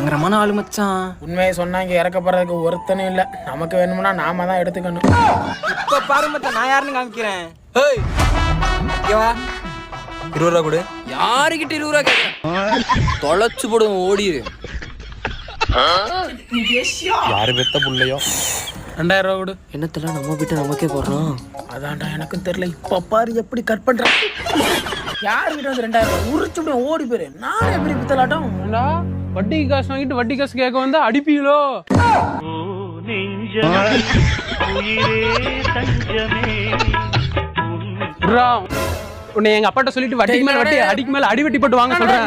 பயங்கரமான ஆளு மச்சான். உண்மையை சொன்னா இங்க இறக்கப்படுறதுக்கு ஒருத்தனும் இல்ல. நமக்கு வேணும்னா நாம தான் எடுத்துக்கணும். இப்ப பாரு மச்சான், நான் யாருன்னு காமிக்கிறேன். ஹேய் இங்க வா. 20 ரூபா கொடு. யாருக்கிட்ட 20 ரூபா கேக்குறேன்? தொலைச்சு போடுவோம், ஓடிரு. யாரு பெத்த புள்ளையோ. 2000 ரூபா கொடு. என்னத்தெல்லாம் நம்ம வீட்டை நமக்கே போடுறோம். அதான்டா எனக்கும் தெரியல. இப்ப பாரு எப்படி கட் பண்றான். யாருக்கிட்ட வந்து 2000 ரூபா உரிச்சு விட ஓடி போயிரு. நானே எப்படி பித்தலாட்டம். வட்டிக்கு காசு வாங்கிட்டு வட்டி காசு கேட்க வந்து அடிப்பீங்களோ? உன்னை எங்க அப்பாட்ட சொல்லிட்டு வட்டிக்கு மேல வட்டி அடிக்கு மேல அடி வெட்டி போட்டு வாங்க சொல்றேன்.